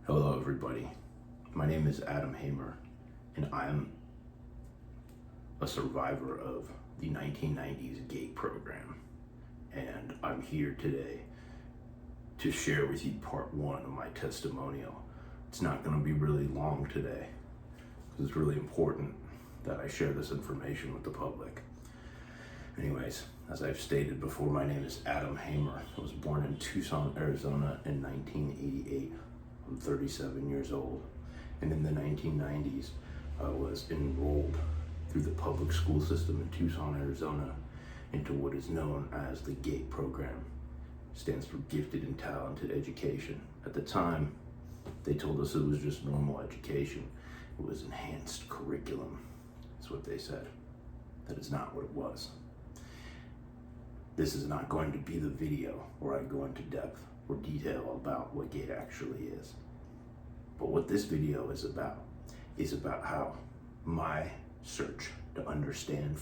Hello everybody, my name is Adam Hamer and I'm a survivor of the 1990s GATE program, and I'm here today to share with you part one of my testimonial. It's not going to be really long today because it's really important that I share this information with the public. Anyways, as I've stated before, my name is Adam Hamer. I was born in Tucson, Arizona in 1988. I'm 37 years old, and in the 1990s, I was enrolled through the public school system in Tucson, Arizona, into what is known as the GATE program. It stands for Gifted and Talented Education. At the time, they told us it was just normal education. It was enhanced curriculum. That's what they said. That is not what it was. This is not going to be the video where I go into depth or detail about what GATE actually is. But what this video is about how my search to understand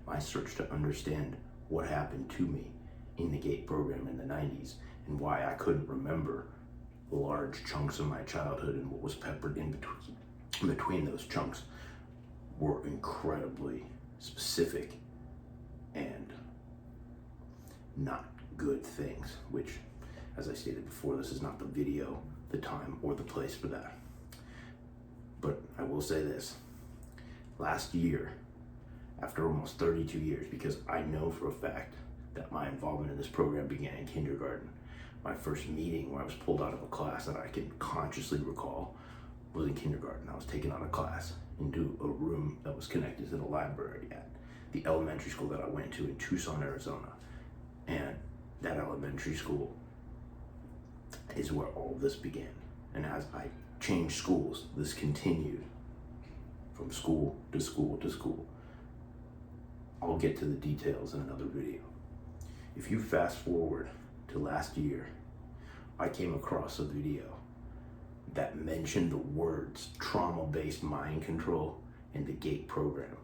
my search to understand what happened to me in the GATE program in the 90s, and why I couldn't remember large chunks of my childhood, and what was peppered in between those chunks were incredibly specific and not good things, which, as I stated before, this is not the video, the time, or the place for that. But I will say this. Last year, after almost 32 years, because I know for a fact that my involvement in this program began in kindergarten. My first meeting where I was pulled out of a class that I can consciously recall was in kindergarten. I was taken out of class into a room that was connected to the library at the elementary school that I went to in Tucson, Arizona. And that elementary school is where all of this began. And as I changed schools, this continued from school to school to school. I'll get to the details in another video. If you fast forward to last year, I came across a video that mentioned the words trauma-based mind control and the GATE program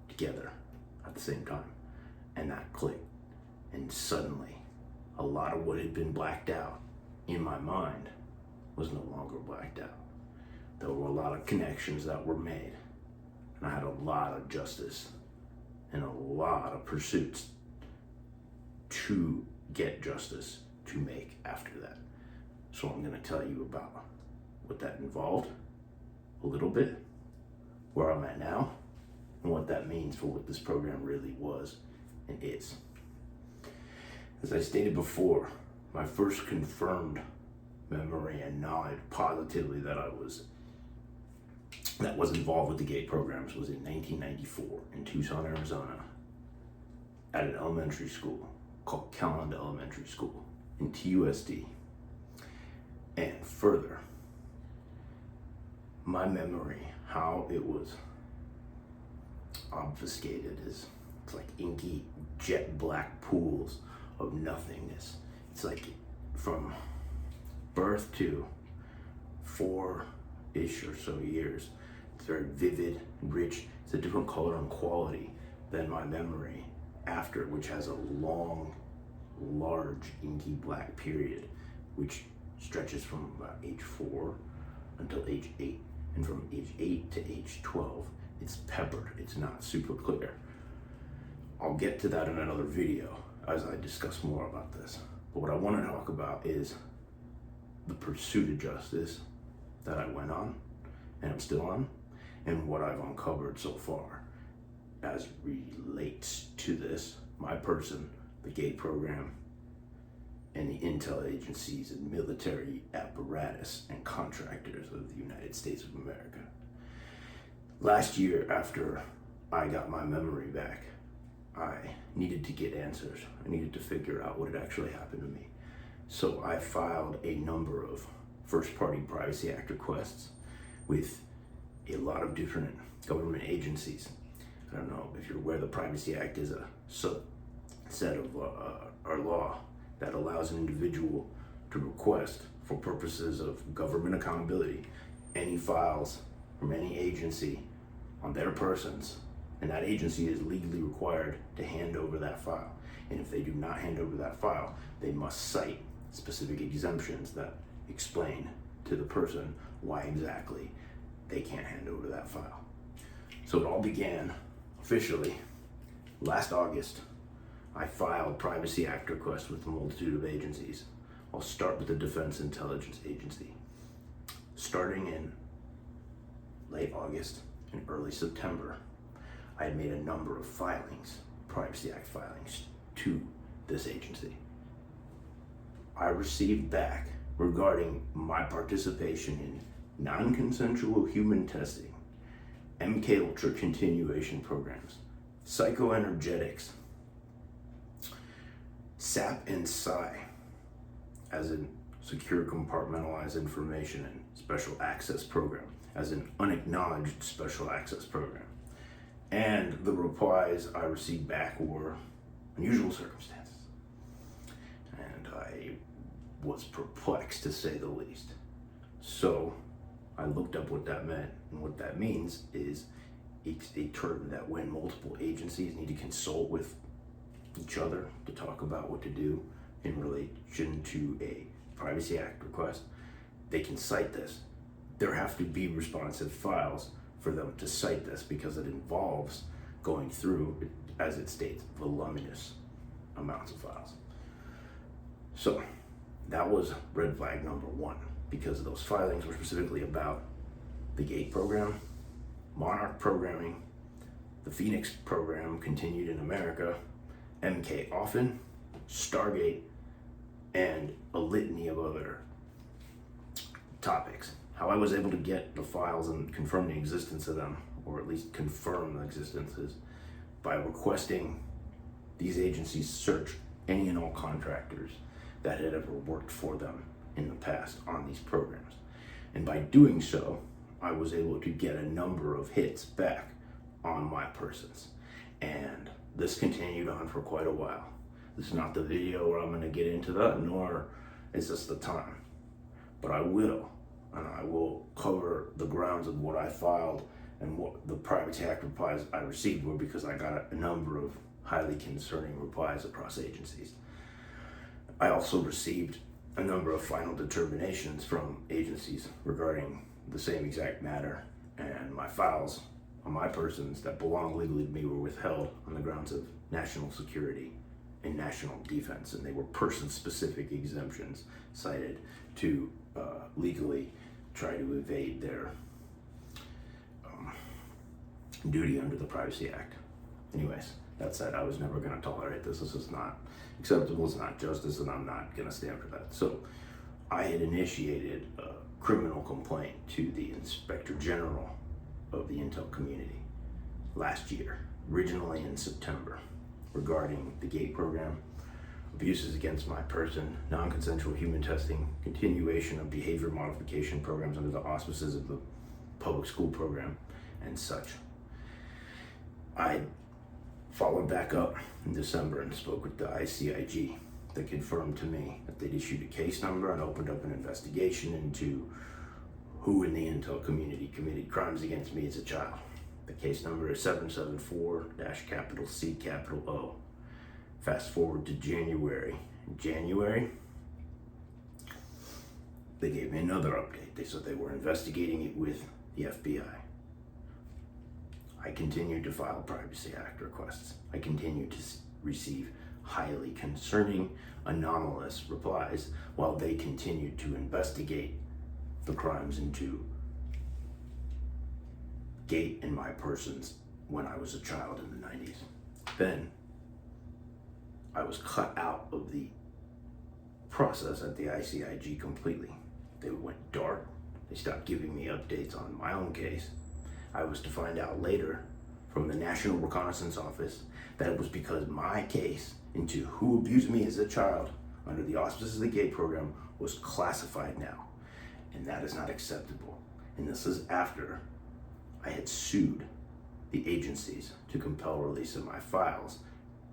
together at the same time. And that clicked. And suddenly, a lot of what had been blacked out in my mind was no longer blacked out. There were a lot of connections that were made, and I had a lot of justice and a lot of pursuits to get justice to make after that. So I'm going to tell you about what that involved a little bit, where I'm at now, and what that means for what this program really was and is. As I stated before, my first confirmed memory and knowledge positively that was involved with the GATE programs was in 1994 in Tucson, Arizona, at an elementary school called Calland Elementary School in TUSD. And further, my memory, how it was obfuscated, is it's like inky jet black pools of nothingness. It's like from birth to 4-ish or so years. It's very vivid, rich. It's a different color and quality than my memory after, which has a long, large inky black period, which stretches from about age 4 until age 8. And from age 8 to age 12, it's peppered. It's not super clear. I'll get to that in another video as I discuss more about this. But what I want to talk about is the pursuit of justice that I went on, and I'm still on, and what I've uncovered so far as relates to this, my person, the GATE program, and the intel agencies and military apparatus and contractors of the United States of America. Last year, after I got my memory back, I needed to get answers. I needed to figure out what had actually happened to me. So I filed a number of first-party Privacy Act requests with a lot of different government agencies. I don't know if you're aware, the Privacy Act is a subset of our law that allows an individual to request, for purposes of government accountability, any files from any agency on their persons, and that agency is legally required to hand over that file. And if they do not hand over that file, they must cite specific exemptions that explain to the person why exactly they can't hand over that file. So it all began officially last August. I filed Privacy Act requests with a multitude of agencies. I'll start with the Defense Intelligence Agency. Starting in late August and early September, I had made a number of filings, Privacy Act filings, to this agency. I received back regarding my participation in non-consensual human testing, MK Ultra continuation programs, psychoenergetics, SAP and PSI, as in secure compartmentalized information and special access program, as an unacknowledged special access program. And the replies I received back were unusual circumstances. And I was perplexed, to say the least. So I looked up what that meant, and what that means is it's a term that when multiple agencies need to consult with each other to talk about what to do in relation to a Privacy Act request, they can cite this. There have to be responsive files for them to cite this because it involves going through, as it states, voluminous amounts of files. So that was red flag number one, because those filings were specifically about the GATE program, Monarch programming, the Phoenix program continued in America, MK Often, Stargate, and a litany of other topics. How I was able to get the files and confirm the existence of them, or at least confirm the existences, by requesting these agencies search any and all contractors that had ever worked for them in the past on these programs. And by doing so, I was able to get a number of hits back on my persons. And this continued on for quite a while. This is not the video where I'm going to get into that, nor is this the time. But I will, and I will cover the grounds of what I filed and what the Privacy Act replies I received were, because I got a number of highly concerning replies across agencies. I also received a number of final determinations from agencies regarding the same exact matter, and my files on my persons that belong legally to me were withheld on the grounds of national security and national defense, and they were person-specific exemptions cited to legally try to evade their duty under the Privacy Act. Anyways, that said, I was never going to tolerate this. This is not acceptable, it's not justice, and I'm not going to stand for that. So I had initiated a criminal complaint to the Inspector General of the Intel community last year, originally in September, regarding the GATE program, abuses against my person, non-consensual human testing, continuation of behavior modification programs under the auspices of the public school program, and such. I followed back up in December and spoke with the ICIG. They confirmed to me that they'd issued a case number and opened up an investigation into who in the Intel community committed crimes against me as a child. The case number is 774-C-O. Fast forward to January. In January, they gave me another update. They said they were investigating it with the FBI. I continued to file Privacy Act requests. I continued to receive highly concerning, anomalous replies while they continued to investigate the crimes into GATE and my persons when I was a child in the 90s. Then I was cut out of the process at the ICIG completely. They went dark. They stopped giving me updates on my own case. I was to find out later from the National Reconnaissance Office that it was because my case into who abused me as a child under the auspices of the GATE program was classified now. And that is not acceptable. And this is after I had sued the agencies to compel release of my files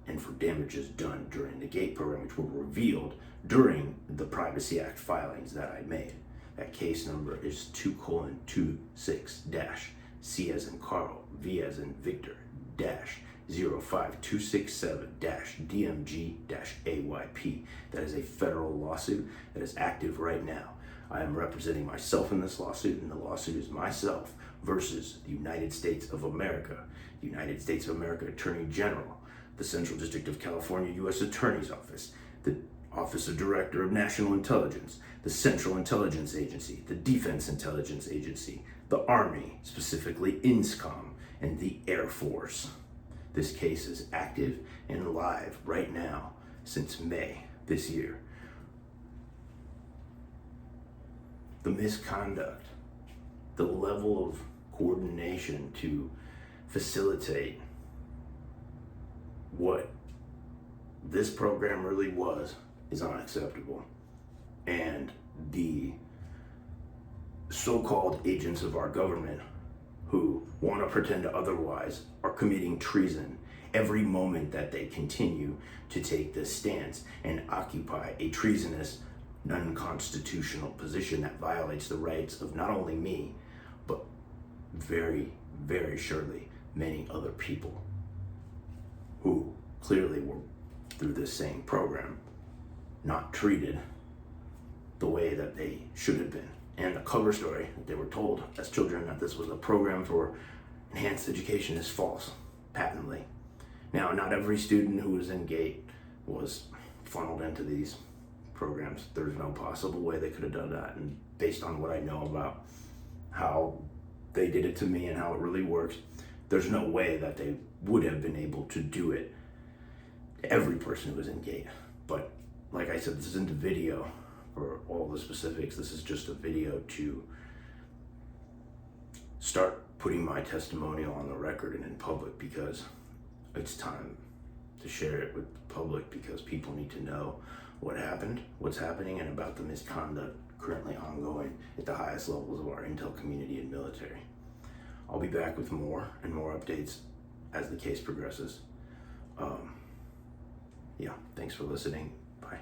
and for damages done during the GATE program, which were revealed during the Privacy Act filings that I made. That case number is 2:26-C as in Carl, V as in Victor, -05267-DMG-AYP. That is a federal lawsuit that is active right now. I am representing myself in this lawsuit, and the lawsuit is myself versus the United States of America, the United States of America Attorney General, the Central District of California U.S. Attorney's Office, the Office of Director of National Intelligence, the Central Intelligence Agency, the Defense Intelligence Agency, the Army, specifically INSCOM, and the Air Force. This case is active and live right now since May this year. The misconduct, the level of coordination to facilitate what this program really was is unacceptable. And the so-called agents of our government who want to pretend otherwise are committing treason every moment that they continue to take this stance and occupy a treasonous, non-constitutional position that violates the rights of not only me, but very, very surely many other people who clearly were, through this same program, not treated the way that they should have been. And the cover story that they were told as children that this was a program for enhanced education is false, patently. Now, not every student who was in GATE was funneled into these programs. There's no possible way they could have done that. And based on what I know about how they did it to me and how it really works, there's no way that they would have been able to do it to every person who was in GATE. But like I said, this isn't a video for all the specifics. This is just a video to start putting my testimonial on the record and in public, because it's time to share it with the public, because people need to know what happened, what's happening, and about the misconduct currently ongoing at the highest levels of our intel community and military. I'll be back with more and more updates as the case progresses. Yeah, thanks for listening. Bye.